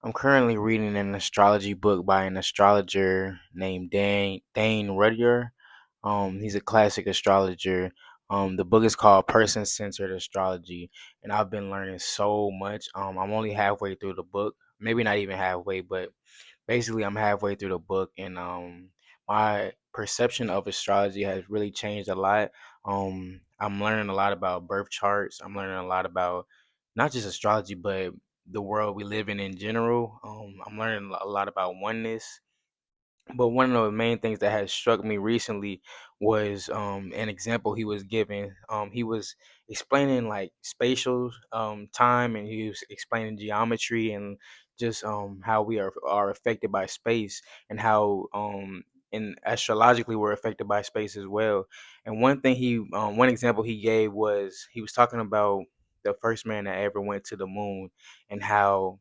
I'm currently reading an astrology book by an astrologer named Dane Rudhyar. He's a classic astrologer. The book is called Person Centered Astrology, and I've been learning so much. I'm only halfway through the book, maybe not even halfway, but basically I'm halfway through the book, and my perception of astrology has really changed a lot. I'm learning a lot about birth charts. I'm learning a lot about not just astrology, but the world we live in general. I'm learning a lot about oneness, but one of the main things that has struck me recently was an example he was giving. He was explaining like spatial time, and he was explaining geometry and just how we are affected by space, and how and astrologically we're affected by space as well. And one example he gave was he was talking about the first man that ever went to the moon, and how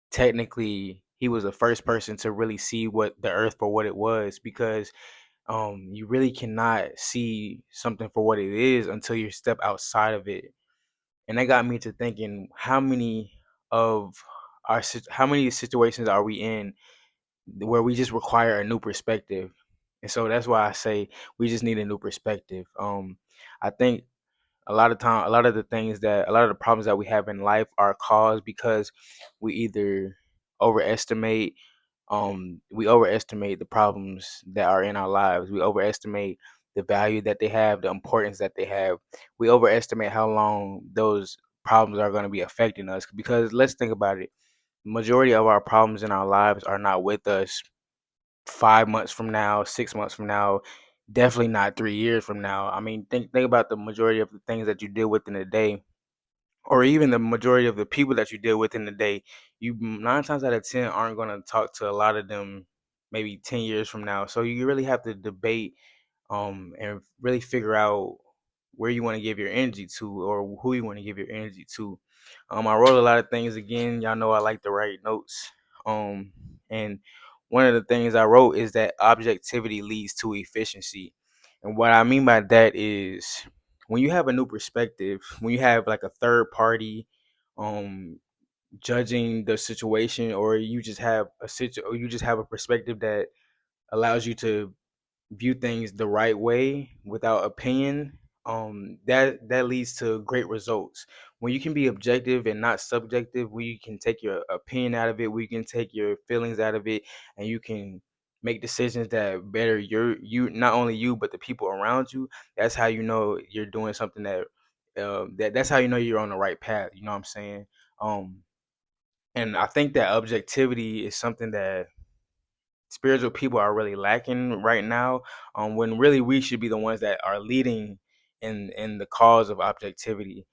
technically he was the first person to really see what the earth for what it was, because you really cannot see something for what it is until you step outside of it. And that got me to thinking, of how many situations are we in where we just require a new perspective? And so that's why I say we just need a new perspective. I think a lot of the problems that we have in life are caused because we either overestimate we overestimate the problems that are in our lives. We overestimate the value that they have, the importance that they have. We overestimate how long those problems are going to be affecting us, because let's think about it. Majority of our problems in our lives are not with us 5 months from now, 6 months from now, definitely not 3 years from now. I mean, think about the majority of the things that you deal with in a day, or even the majority of the people that you deal with in the day. You 9 times out of 10 aren't going to talk to a lot of them maybe 10 years from now. So you really have to debate and really figure out where you want to give your energy to, or who you want to give your energy to. I wrote a lot of things. Again, y'all know I like to write notes. And one of the things I wrote is that objectivity leads to efficiency. And what I mean by that is, when you have a new perspective, when you have like a third party um judging the situation, or you just have a perspective that allows you to view things the right way without opinion, that leads to great results. When you can be objective and not subjective, where you can take your opinion out of it, where you can take your feelings out of it, and you can make decisions that better you, not only you but the people around you. That's how you know you're doing something that's how you know you're on the right path. You know what I'm saying? um and I think that objectivity is something that spiritual people are really lacking right now, when really we should be the ones that are leading in the cause of objectivity.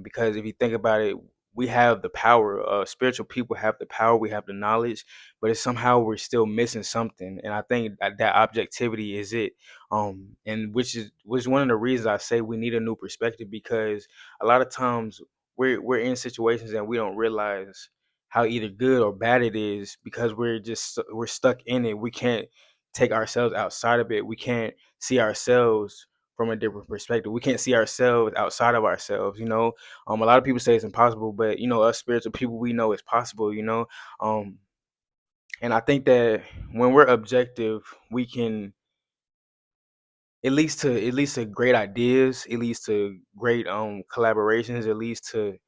Because if you think about it, we have the power. Spiritual people have the power, we have the knowledge, but it's somehow we're still missing something, and I think that objectivity is it. And which is one of the reasons I say we need a new perspective, because a lot of times we're in situations and we don't realize how either good or bad it is, because we're stuck in it. We can't take ourselves outside of it. We can't see ourselves from a different perspective. We can't see ourselves outside of ourselves. A lot of people say it's impossible, but us spiritual people, we know it's possible. And I think that when we're objective, we can, it leads to great ideas. It leads to great collaborations. It leads to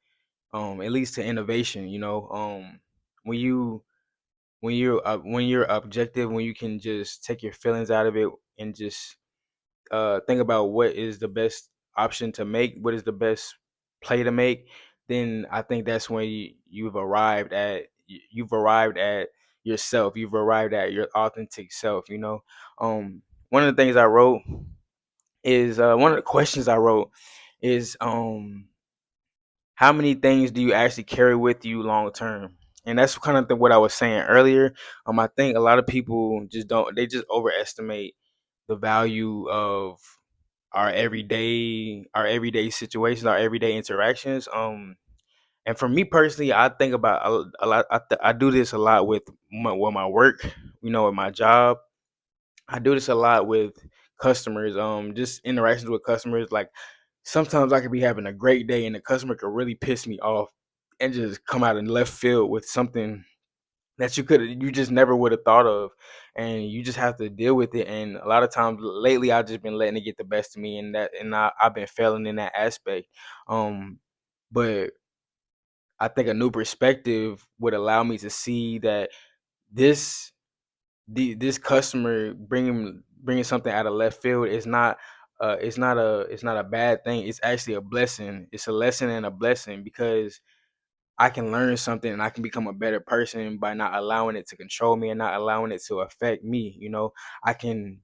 innovation. When you when you're objective, when you can just take your feelings out of it and just think about what is the best option to make, what is the best play to make, then I think that's when you've arrived at yourself. You've arrived at your authentic self. One of the things I wrote is one of the questions I wrote is, how many things do you actually carry with you long term? And that's kind of what I was saying earlier. I think a lot of people just overestimate the value of our everyday situations, our everyday interactions. And for me personally, I think about a lot. I do this a lot with my work, with my job. I do this a lot with customers. Just interactions with customers. Like, sometimes I could be having a great day and the customer could really piss me off, and just come out in left field with something that you just never would have thought of, and you just have to deal with it. And a lot of times lately I've just been letting it get the best of me, and I've been failing in that aspect. Um but I think a new perspective would allow me to see that this this customer bringing something out of left field is not it's not a bad thing. It's actually a blessing. It's a lesson and a blessing, because I can learn something and I can become a better person by not allowing it to control me and not allowing it to affect me. I can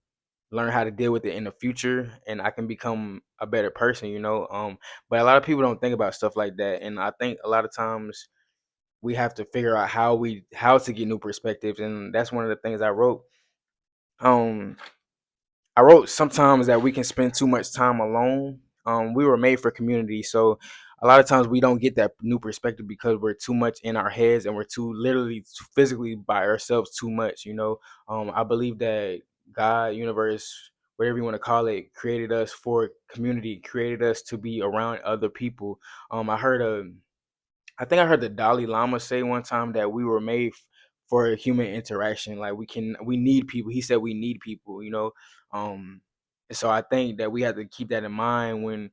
learn how to deal with it in the future, and I can become a better person. But a lot of people don't think about stuff like that, and I think a lot of times we have to figure out how to get new perspectives, and that's one of the things I wrote. Um I wrote sometimes that we can spend too much time alone. We were made for community, so a lot of times we don't get that new perspective because we're too much in our heads and we're too literally physically by ourselves too much. I believe that God, universe, whatever you want to call it, created us for community, created us to be around other people. I think I heard the Dalai Lama say one time that we were made for human interaction. Like we need people. He said we need people. And so I think that we have to keep that in mind when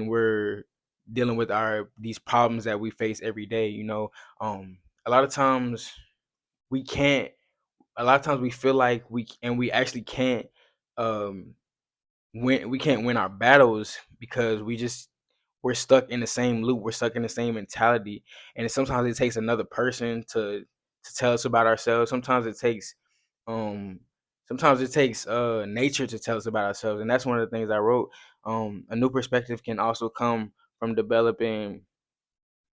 we're dealing with our these problems that we face every day. A lot of times we can't. A lot of times we feel like we actually can't. Um, we can't win our battles because we're stuck in the same loop. We're stuck in the same mentality, and sometimes it takes another person to tell us about ourselves. Um sometimes it takes nature to tell us about ourselves, and that's one of the things I wrote. A new perspective can also come from developing.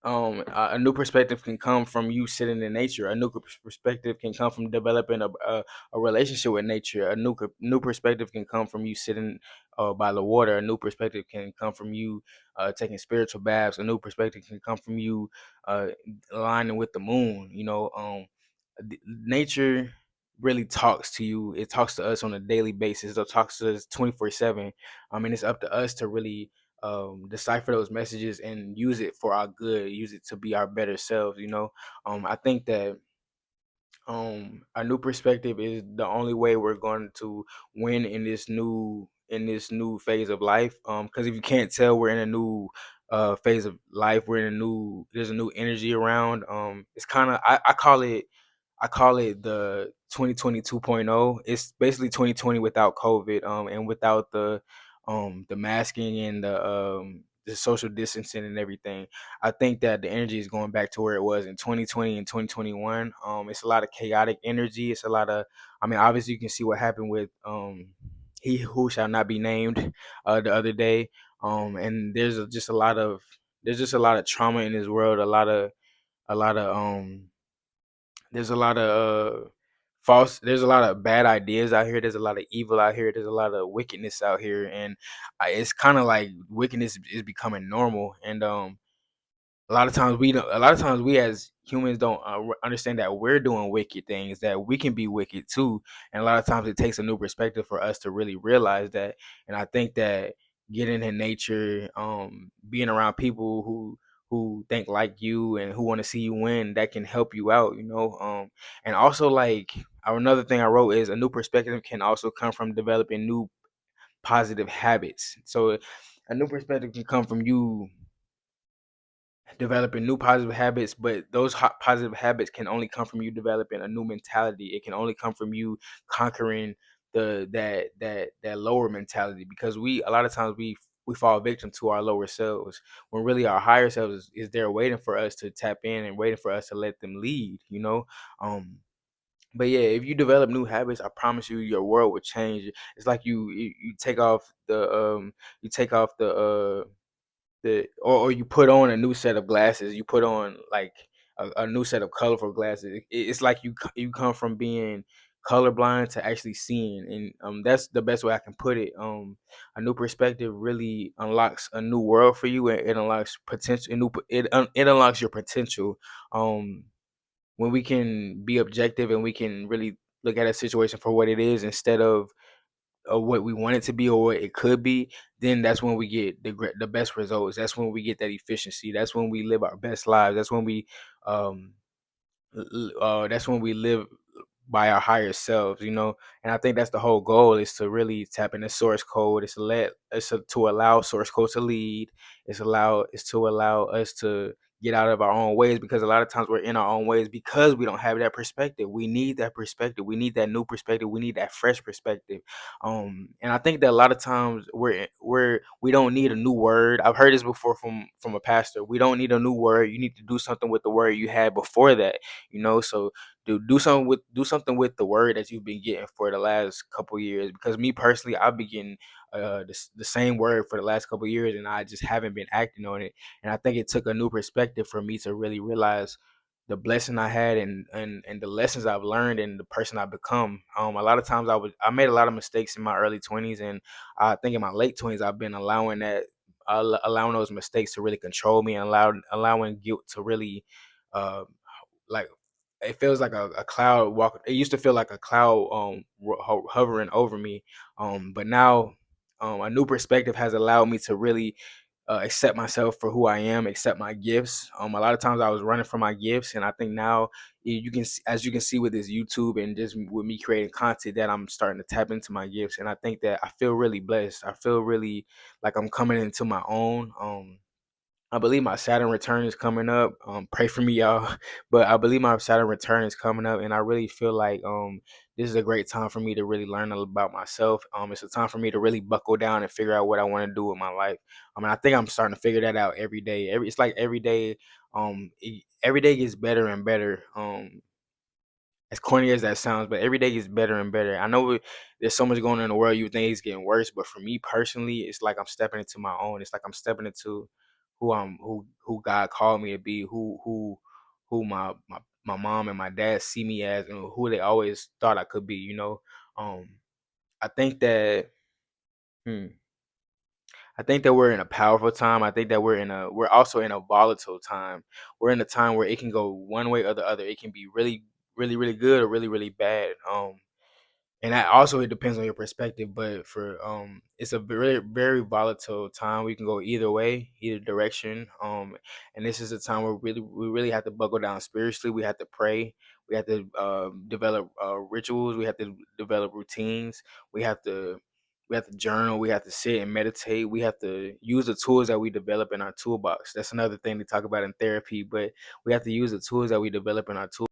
A new perspective can come from you sitting in nature. A new perspective can come from developing a relationship with nature. A new perspective can come from you sitting by the water. A new perspective can come from you taking spiritual baths. A new perspective can come from you uh, aligning with the moon. Nature really talks to you. It talks to us on a daily basis. It talks to us 24/7. And it's up to us to really decipher those messages and use it for our good, use it to be our better selves. I think that a new perspective is the only way we're going to win in this new phase of life. Because if you can't tell, we're in a new phase of life. There's a new energy around. It's kind of I call it the 2020 2.0. It's basically 2020 without COVID, and without the masking and the social distancing and everything. I think that the energy is going back to where it was in 2020 and 2021. It's a lot of chaotic energy. It's a lot of, I mean, obviously you can see what happened with he who shall not be named the other day. And there's just a lot of trauma in this world. A lot of there's a lot of there's a lot of bad ideas out here. There's a lot of evil out here. There's a lot of wickedness out here, and it's kind of like wickedness is becoming normal. And a lot of times we as humans don't understand that we're doing wicked things, that we can be wicked too. And a lot of times it takes a new perspective for us to really realize that. And I think that getting in nature, being around people who think like you and who want to see you win, that can help you out. And also, like, another thing I wrote is a new perspective can also come from developing new positive habits. So a new perspective can come from you developing new positive habits, but those positive habits can only come from you developing a new mentality. It can only come from you conquering that lower mentality, because we a lot of times we fall victim to our lower selves, when really our higher selves is there waiting for us to tap in and waiting for us to let them lead. But yeah, if you develop new habits, I promise you your world will change. It's like you take off or you put on a new set of glasses. You put on like a new set of colorful glasses. It's like you come from being colorblind to actually seeing, and that's the best way I can put it. A new perspective really unlocks a new world for you, and it unlocks potential. It unlocks your potential. Um, when we can be objective and we can really look at a situation for what it is, instead of what we want it to be or what it could be, then that's when we get the best results. That's when we get that efficiency. That's when we live our best lives. Um that's when we live by our higher selves, you know. And I think that's the whole goal, is to really tap into source code. To allow source code to lead. It's to allow us to get out of our own ways, because a lot of times we're in our own ways because we don't have that perspective. We need that perspective. We need that new perspective. We need that fresh perspective. And I think that a lot of times we don't need a new word. I've heard this before from a pastor. We don't need a new word. You need to do something with the word you had before that, you know. So do something with the word that you've been getting for the last couple years. Because me personally, I've been getting the same word for the last couple years, and I just haven't been acting on it. And I think it took a new perspective for me to really realize the blessing I had, and the lessons I've learned, and the person I've become. A lot of times I made a lot of mistakes in my early 20s, and I think in my late 20s I've been allowing those mistakes to really control me, and allowing guilt to really uh, like it feels like a cloud walk. It used to feel like a cloud hovering over me, but now a new perspective has allowed me to really accept myself for who I am, accept my gifts. A lot of times I was running from my gifts, and I think now as you can see with this YouTube and just with me creating content, that I'm starting to tap into my gifts, and I think that I feel really blessed. I feel really like I'm coming into my own. I believe my Saturn return is coming up. Pray for me, y'all. But I believe my Saturn return is coming up, and I really feel like this is a great time for me to really learn about myself. It's a time for me to really buckle down and figure out what I want to do with my life. I mean, I think I'm starting to figure that out every day. It's like every day, every day gets better and better. As corny as that sounds, but every day gets better and better. I know there's so much going on in the world. You think it's getting worse, but for me personally, it's like I'm stepping into my own. It's like I'm stepping into who God called me to be, who my mom and my dad see me as, and who they always thought I could be. You know, um, I think that. Hmm, I think that we're in a powerful time. I think that we're also in a volatile time. We're in a time where it can go one way or the other. It can be really, really, really good, or really, really bad. And that also, it depends on your perspective. But for it's a very, very volatile time. We can go either way, either direction. And this is a time where we really have to buckle down spiritually. We have to pray. We have to develop rituals. We have to develop routines. We have to we have to journal. We have to sit and meditate. We have to use the tools that we develop in our toolbox. That's another thing to talk about in therapy. But we have to use the tools that we develop in our tool